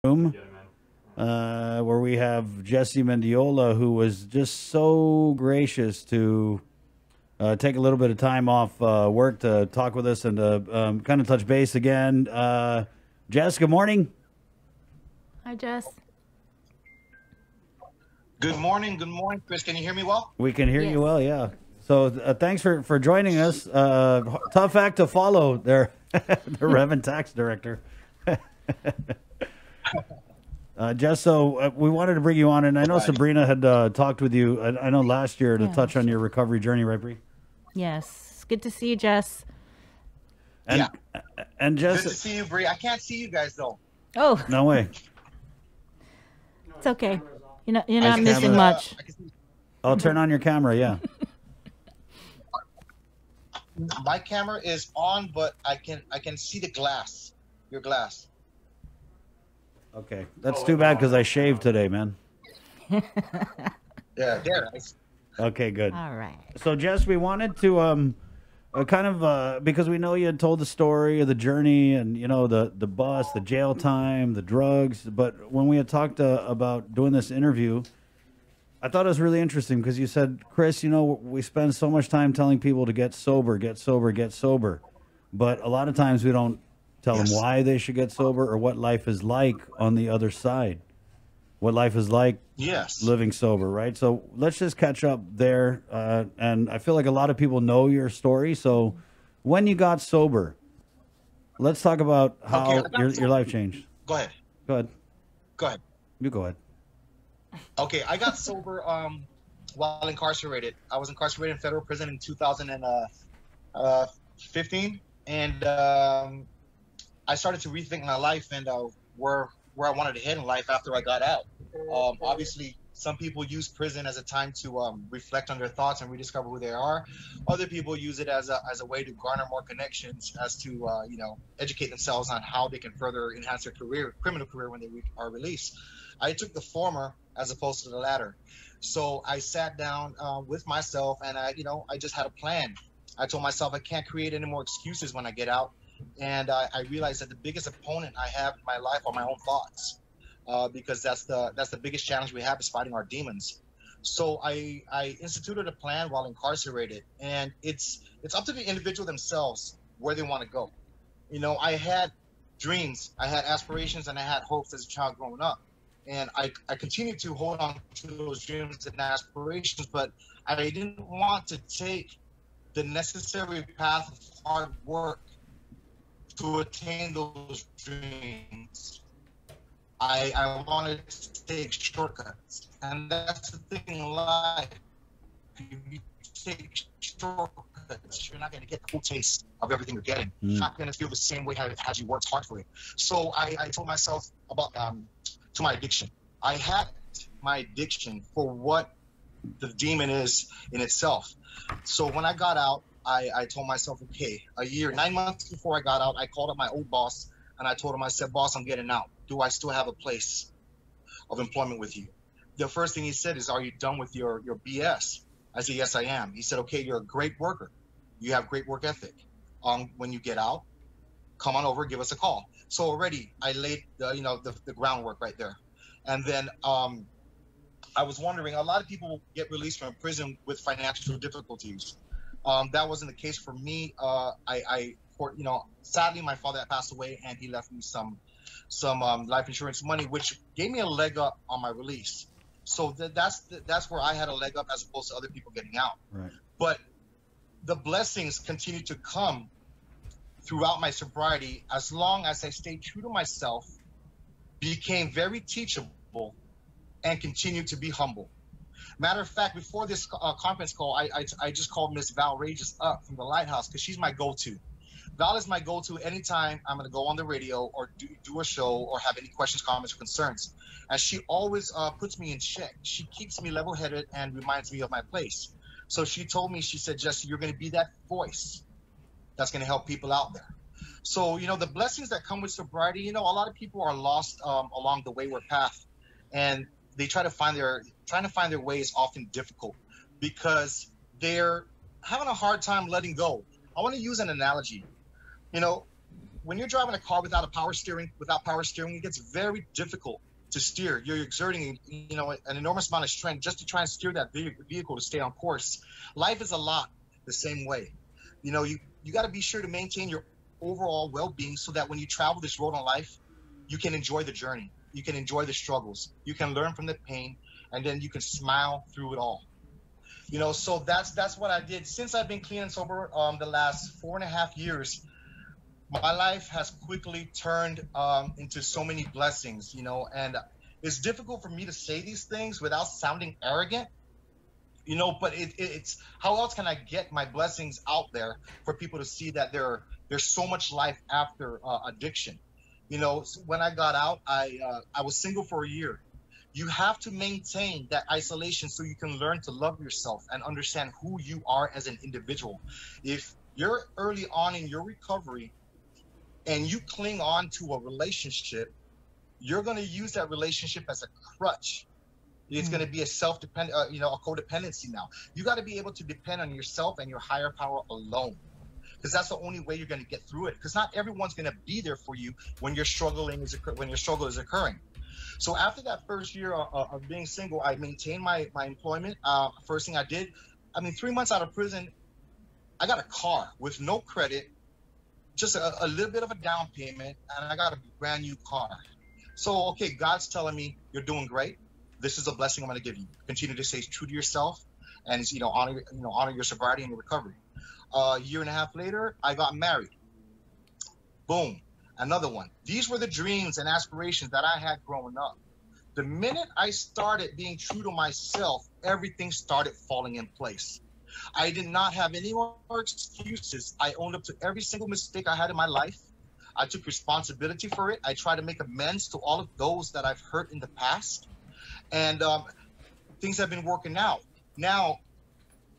room where we have Jesse Mendiola, who was just so gracious to take a little bit of time off work to talk with us and to kind of touch base again. Jess, good morning. Hi, Jess. Good morning, Chris. Can you hear me well? We can hear Yes. you well, yeah. So thanks for joining us. Tough act to follow there, the Reverend Tax Director. Jess, so we wanted to bring you on, and I know Sabrina had talked with you, I know last year, to touch on your recovery journey, right, Bree? Yes. Good to see you, Jess. And, and Jess, Good to see you, Bree. I can't see you guys though. Oh, no way. it's okay. You're not missing much. I'll turn on your camera, yeah. My camera is on, but I can see the glass. Your glass. Okay, that's too bad because I shaved today, man. Yeah, there. Okay, good. All right. So, Jess, we wanted to because we know you had told the story of the journey and, the bus, the jail time, the drugs. But when we had talked about doing this interview, I thought it was really interesting because you said, Chris, we spend so much time telling people to get sober, get sober, get sober. But a lot of times we don't tell them why they should get sober or what life is like on the other side. What life is like living sober, right? So let's just catch up there. And I feel like a lot of people know your story. So when you got sober, let's talk about how your life changed. Go ahead. Go ahead. Go ahead. You go ahead. Okay, I got sober while incarcerated. I was incarcerated in federal prison in 2015. And I started to rethink my life and where I wanted to head in life after I got out. Obviously, some people use prison as a time to reflect on their thoughts and rediscover who they are. Other people use it as a way to garner more connections, as to educate themselves on how they can further enhance their criminal career when they are released. I took the former as opposed to the latter. So I sat down with myself and I just had a plan. I told myself I can't create any more excuses when I get out. And I realized that the biggest opponent I have in my life are my own thoughts, because that's the biggest challenge we have, is fighting our demons. So I instituted a plan while incarcerated, and it's up to the individual themselves where they want to go. I had dreams, I had aspirations, and I had hopes as a child growing up, and I continued to hold on to those dreams and aspirations, but I didn't want to take the necessary path of hard work to attain those dreams. I wanted to take shortcuts, and that's the thing in life. If you take shortcuts, you're not going to get the full taste of everything you're getting. You're not going to feel the same way as you worked hard for it. So I told myself about to my addiction. I had my addiction for what the demon is in itself. So when I got out, I told myself, okay, 9 months before I got out, I called up my old boss and I told him, I said, boss, I'm getting out. Do I still have a place of employment with you? The first thing he said is, are you done with your BS? I said, yes, I am. He said, okay, you're a great worker. You have great work ethic. When you get out, come on over, give us a call. So already I laid the groundwork right there. And then I was wondering, a lot of people get released from prison with financial difficulties. That wasn't the case for me. Sadly, my father had passed away, and he left me some life insurance money, which gave me a leg up on my release. So that's where I had a leg up as opposed to other people getting out. Right. But the blessings continued to come throughout my sobriety as long as I stayed true to myself, became very teachable, and continued to be humble. Matter of fact, before this conference call, I just called Miss Val Rages up from the Lighthouse because she's my go-to. Val is my go-to anytime I'm going to go on the radio or do a show or have any questions, comments, or concerns. And she always puts me in check. She keeps me level-headed and reminds me of my place. So she told me, she said, Jesse, you're going to be that voice that's going to help people out there. So, the blessings that come with sobriety, a lot of people are lost along the wayward path. And they trying to find their way is often difficult because they're having a hard time letting go. I want to use an analogy. when you're driving a car without power steering, it gets very difficult to steer. You're exerting, an enormous amount of strength just to try and steer that vehicle to stay on course. Life is a lot the same way. You got to be sure to maintain your overall well-being so that when you travel this road in life, you can enjoy the journey. You can enjoy the struggles. You can learn from the pain, and then you can smile through it all. So that's what I did. Since I've been clean and sober the last 4.5 years, my life has quickly turned into so many blessings, and it's difficult for me to say these things without sounding arrogant, but it's how else can I get my blessings out there for people to see that there's so much life after addiction. When I got out, I was single for a year. You have to maintain that isolation so you can learn to love yourself and understand who you are as an individual. If you're early on in your recovery and you cling on to a relationship, you're going to use that relationship as a crutch. It's going to be a self-dependent, a codependency now. You got to be able to depend on yourself and your higher power alone, because that's the only way you're going to get through it. Because not everyone's going to be there for you when your struggle is occurring. So after that first year of being single, I maintained my employment. First thing I did, 3 months out of prison, I got a car with no credit, just a little bit of a down payment, and I got a brand new car. So, okay, God's telling me you're doing great. This is a blessing I'm going to give you. Continue to stay true to yourself, and honor your sobriety and your recovery. A year and a half later, I got married. Boom, another one. These were the dreams and aspirations that I had growing up. The minute I started being true to myself, everything started falling in place. I did not have any more excuses. I owned up to every single mistake I had in my life. I took responsibility for it. I tried to make amends to all of those that I've hurt in the past. And things have been working out. Now,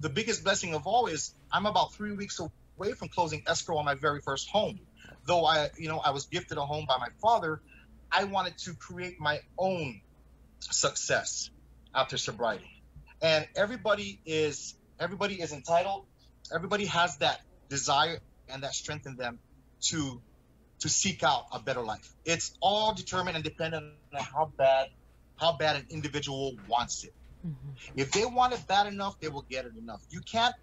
the biggest blessing of all is I'm about 3 weeks away from closing escrow on my very first home. Though I was gifted a home by my father, I wanted to create my own success after sobriety. And everybody is entitled. Everybody has that desire and that strength in them to seek out a better life. It's all determined and dependent on how bad an individual wants it. Mm-hmm. If they want it bad enough, they will get it enough. You can't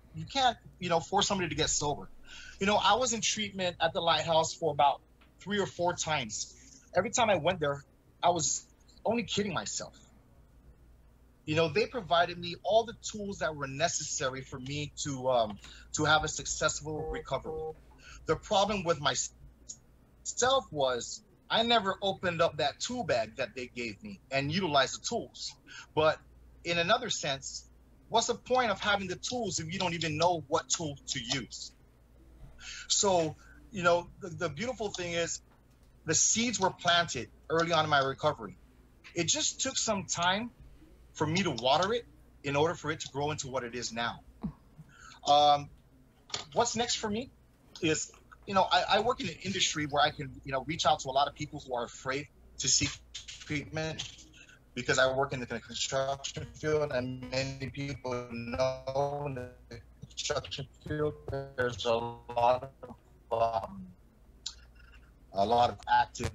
force somebody to get sober. I was in treatment at the Lighthouse for about 3 or 4 times. Every time I went there, I was only kidding myself. They provided me all the tools that were necessary for me to have a successful recovery. The problem with myself was I never opened up that tool bag that they gave me and utilized the tools. But in another sense, what's the point of having the tools if you don't even know what tool to use? So, the beautiful thing is the seeds were planted early on in my recovery. It just took some time for me to water it in order for it to grow into what it is now. What's next for me is, I work in an industry where I can, reach out to a lot of people who are afraid to seek treatment, because I work in the construction field, and many people know in the construction field there's a lot of active,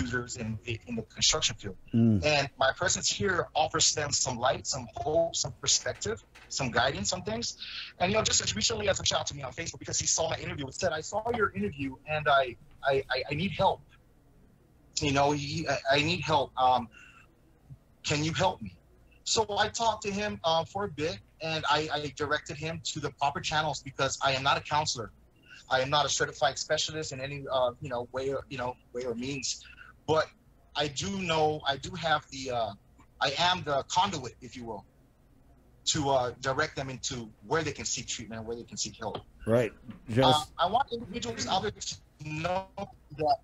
users in the construction field. And my presence here offers them some light, some hope, some perspective, some guidance on things. And just as recently as a shout out to me on Facebook because he saw my interview, it said, "I saw your interview and I need help. I need help. Can you help me?" So I talked to him for a bit, and I directed him to the proper channels, because I am not a counselor. I am not a certified specialist in any way or means. But I am the conduit, if you will, to direct them into where they can seek treatment and where they can seek help. Right. I want individuals out there to know that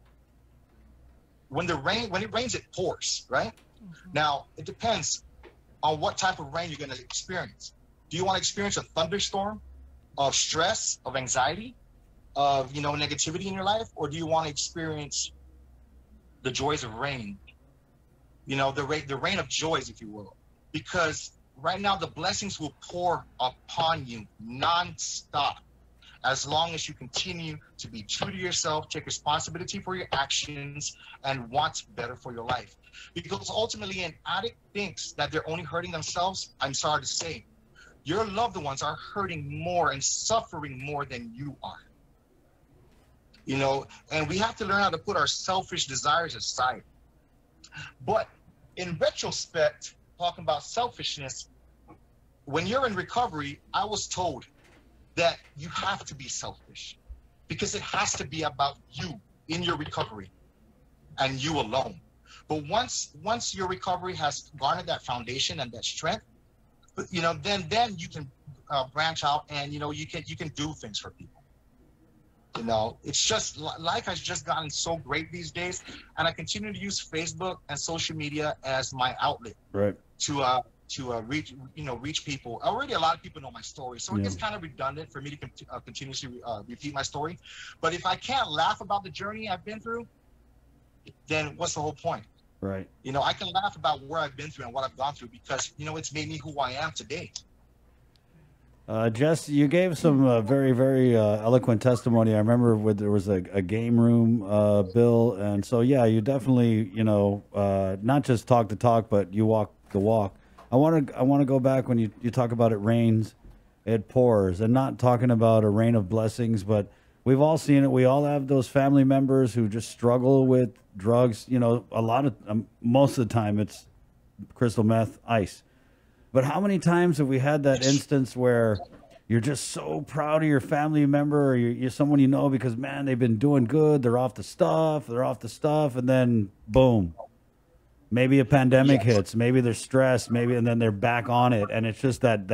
when it rains, it pours, right? Mm-hmm. Now, it depends on what type of rain you're going to experience. Do you want to experience a thunderstorm of stress, of anxiety, of negativity in your life, or do you want to experience the joys of rain? The rain of joys, if you will, because right now the blessings will pour upon you nonstop. as long as you continue to be true to yourself, take responsibility for your actions, and want better for your life. Because ultimately, an addict thinks that they're only hurting themselves. I'm sorry to say, your loved ones are hurting more and suffering more than you are. You know, and we have to learn how to put our selfish desires aside. But in retrospect, talking about selfishness, when you're in recovery, I was told that you have to be selfish because it has to be about you in your recovery and you alone. But once your recovery has garnered that foundation and that strength, you know, then you can branch out and, you know, you can do things for people. You know, it's just life has just gotten so great these days, and I continue to use Facebook and social media as my outlet. Right. To reach people. Already a lot of people know my story, so it gets kind of redundant for me to continuously repeat my story. But if I can't laugh about the journey I've been through, then what's the whole point? Right. You know, I can laugh about where I've been through and what I've gone through because, you know, it's made me who I am today. Jess, you gave some very, very eloquent testimony. I remember there was a game room bill, and so yeah, you definitely, you know, not just talk the talk, but you walk the walk. I want to go back when you talk about it rains, it pours, and not talking about a rain of blessings, but we've all seen it. We all have those family members who just struggle with drugs. You know, most of the time it's crystal meth, ice. But how many times have we had that instance where you're just so proud of your family member or you're someone you know because, man, they've been doing good, they're off the stuff, and then boom. Maybe a pandemic hits, maybe they're stressed, and then they're back on it, and it's just that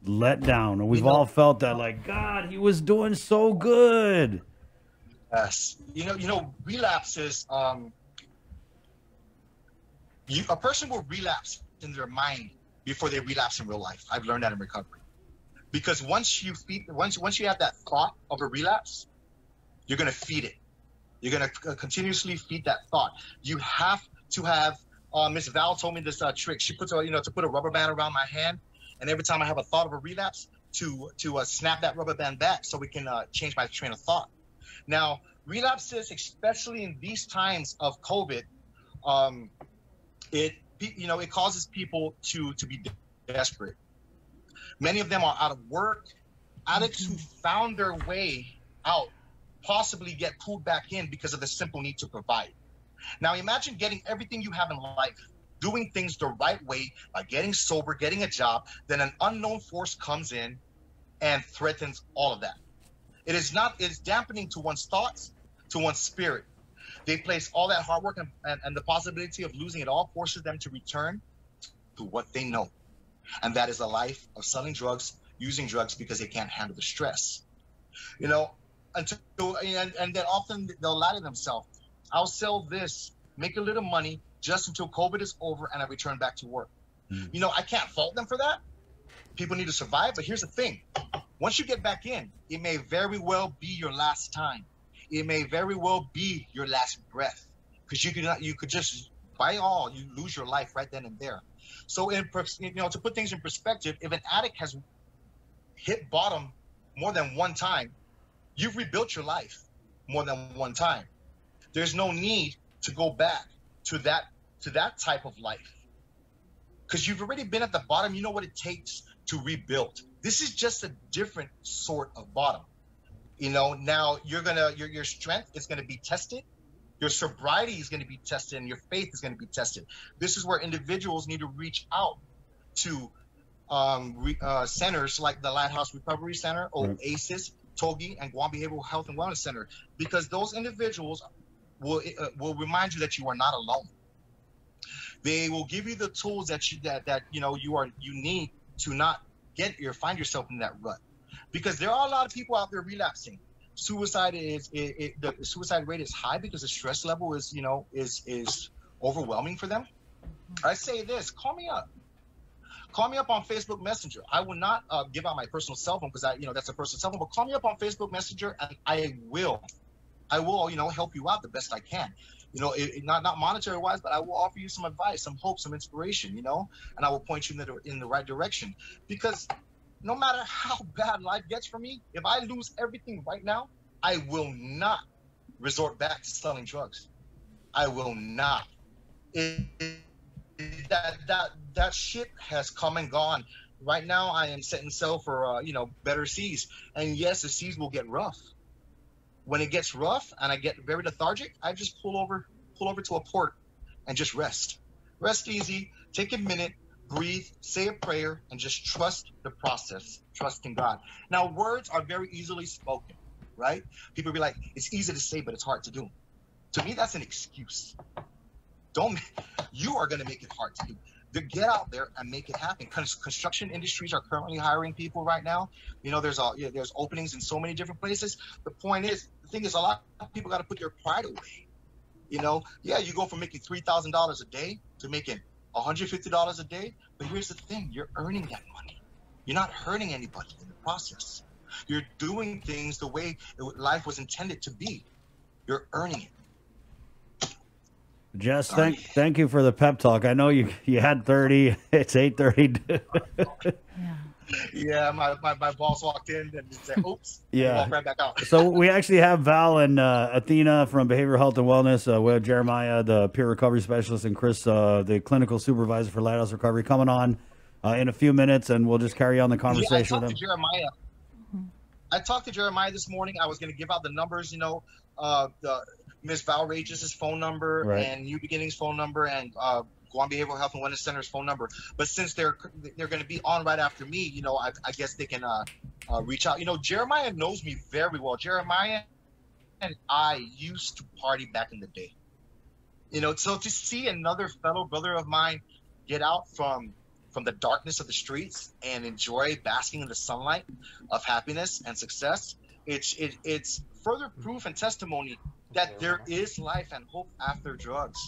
letdown. And we've all felt that, like, God, he was doing so good. Yes. You know, relapses, a person will relapse in their mind before they relapse in real life. I've learned that in recovery. Because once you have that thought of a relapse, you're going to feed it. You're going to continuously feed that thought. You have to have, Miss Val told me this trick. She puts to put a rubber band around my hand, and every time I have a thought of a relapse, to snap that rubber band back so we can change my train of thought. Now, relapses, especially in these times of COVID, it causes people to be desperate. Many of them are out of work. Addicts who found their way out possibly get pulled back in because of the simple need to provide. Now imagine getting everything you have in life, doing things the right way, like getting sober, getting a job, then an unknown force comes in and threatens all of that. It's dampening to one's thoughts, to one's spirit. They place all that hard work and the possibility of losing it all forces them to return to what they know. And that is a life of selling drugs, using drugs because they can't handle the stress. You know, and then often they'll lie to themselves. I'll sell this, make a little money just until COVID is over and I return back to work. You know, I can't fault them for that. People need to survive, but here's the thing. Once you get back in, it may very well be your last time. It may very well be your last breath, because you could just, by all, you lose your life right then and there. So, to put things in perspective, if an addict has hit bottom more than one time, you've rebuilt your life more than one time. There's no need to go back to that type of life, because you've already been at the bottom. You know what it takes to rebuild. This is just a different sort of bottom. You know, now your strength is gonna be tested, your sobriety is gonna be tested, and your faith is gonna be tested. This is where individuals need to reach out to centers like the Lighthouse Recovery Center, OASIS, TOGI, and Guam Behavioral Health and Wellness Center, because those individuals will remind you that you are not alone. They will give you the tools that you need to not find yourself in that rut. Because there are a lot of people out there relapsing. Suicide the suicide rate is high because the stress level is overwhelming for them. I say this: call me up on Facebook Messenger. I will not give out my personal cell phone because that's a personal cell phone. But call me up on Facebook Messenger, and I will help you out the best I can. Not monetary wise, but I will offer you some advice, some hope, some inspiration. And I will point you in the right direction, because no matter how bad life gets for me, if I lose everything right now, I will not resort back to selling drugs. I will not. That ship has come and gone. Right now, I am setting sail for better seas. And yes, the seas will get rough. When it gets rough and I get very lethargic, I just pull over to a port and just rest. Rest easy. Take a minute, breathe, say a prayer, and just trust the process. Trust in God. Now, words are very easily spoken, right? People be like, it's easy to say, but it's hard to do. To me, that's an excuse. You are going to make it hard to do. Get out there and make it happen. Construction industries are currently hiring people right now. There's openings in so many different places. The thing is, a lot of people got to put their pride away. You go from making $3,000 a day to making $150 a day. But here's the thing: you're earning that money. You're not hurting anybody in the process. You're doing things the way life was intended to be. You're earning it. Jess, thank you for the pep talk. I know you had 30. It's 8:30. Yeah, my boss walked in and said, "Oops." Yeah. Walked right back out. So we actually have Val and Athena from Behavioral Health and Wellness. We have Jeremiah, the peer recovery specialist, and Chris, the clinical supervisor for Lighthouse Recovery, coming on in a few minutes, and we'll just carry on the conversation with them. I talked to Jeremiah this morning. I was going to give out the numbers, the Miss Val Rages' phone number, right, and New Beginnings phone number, and Guam Behavioral Health and Wellness Center's phone number. But since they're going to be on right after me, I guess they can reach out. Jeremiah knows me very well. Jeremiah and I used to party back in the day. So to see another fellow brother of mine get out from the darkness of the streets and enjoy basking in the sunlight of happiness and success, it's further proof and testimony that there is life and hope after drugs.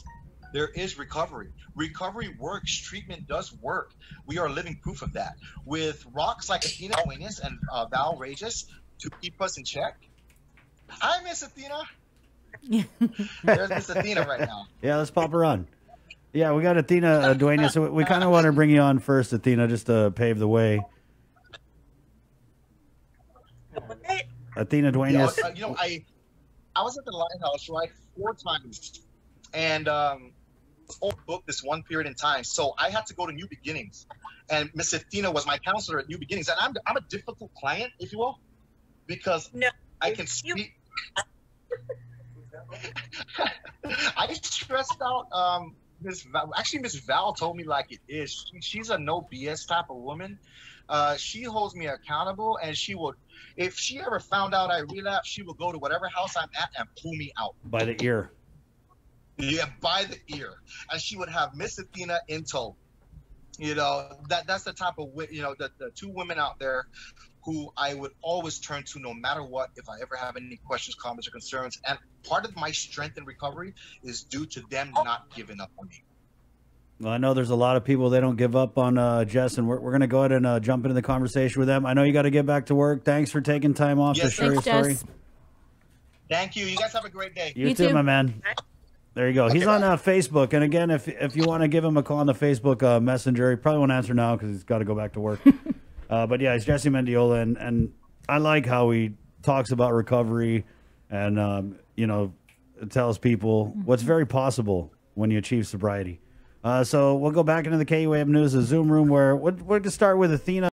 There is recovery. Recovery works. Treatment does work. We are living proof of that. With rocks like Athena Duenas and Val Rages to keep us in check. Hi, Miss Athena. There's Miss Athena right now. Yeah, let's pop her on. Yeah, we got Athena Duenas. So we kind of want to bring you on first, Athena, just to pave the way. Athena Duenas. I was at the Lighthouse, right, 4 times, and booked this one period in time. So I had to go to New Beginnings, and Miss Athena was my counselor at New Beginnings. And I'm a difficult client, if you will, because I can speak. I stressed out. Miss Val told me like it is. She's a no BS type of woman. She holds me accountable, and she will. If she ever found out I relapsed, she will go to whatever house I'm at and pull me out by the ear. Yeah, by the ear, and she would have Miss Athena in tow. That's the type of the 2 women out there who I would always turn to no matter what if I ever have any questions, comments, or concerns. And part of my strength in recovery is due to them not giving up on me. Well, I know there's a lot of people, they don't give up on Jess, and we're going to go ahead and jump into the conversation with them. I know you got to get back to work. Thanks for taking time off to share your story. Jess. Thank you. You guys have a great day. You too, my man. There you go. Okay, he's on Facebook. And again, if you want to give him a call on the Facebook Messenger, he probably won't answer now because he's got to go back to work. But yeah, it's Jesse Mendiola, and I like how he talks about recovery and, tells people what's very possible when you achieve sobriety. So we'll go back into the KUAM News, the Zoom room, where we're going to start with Athena.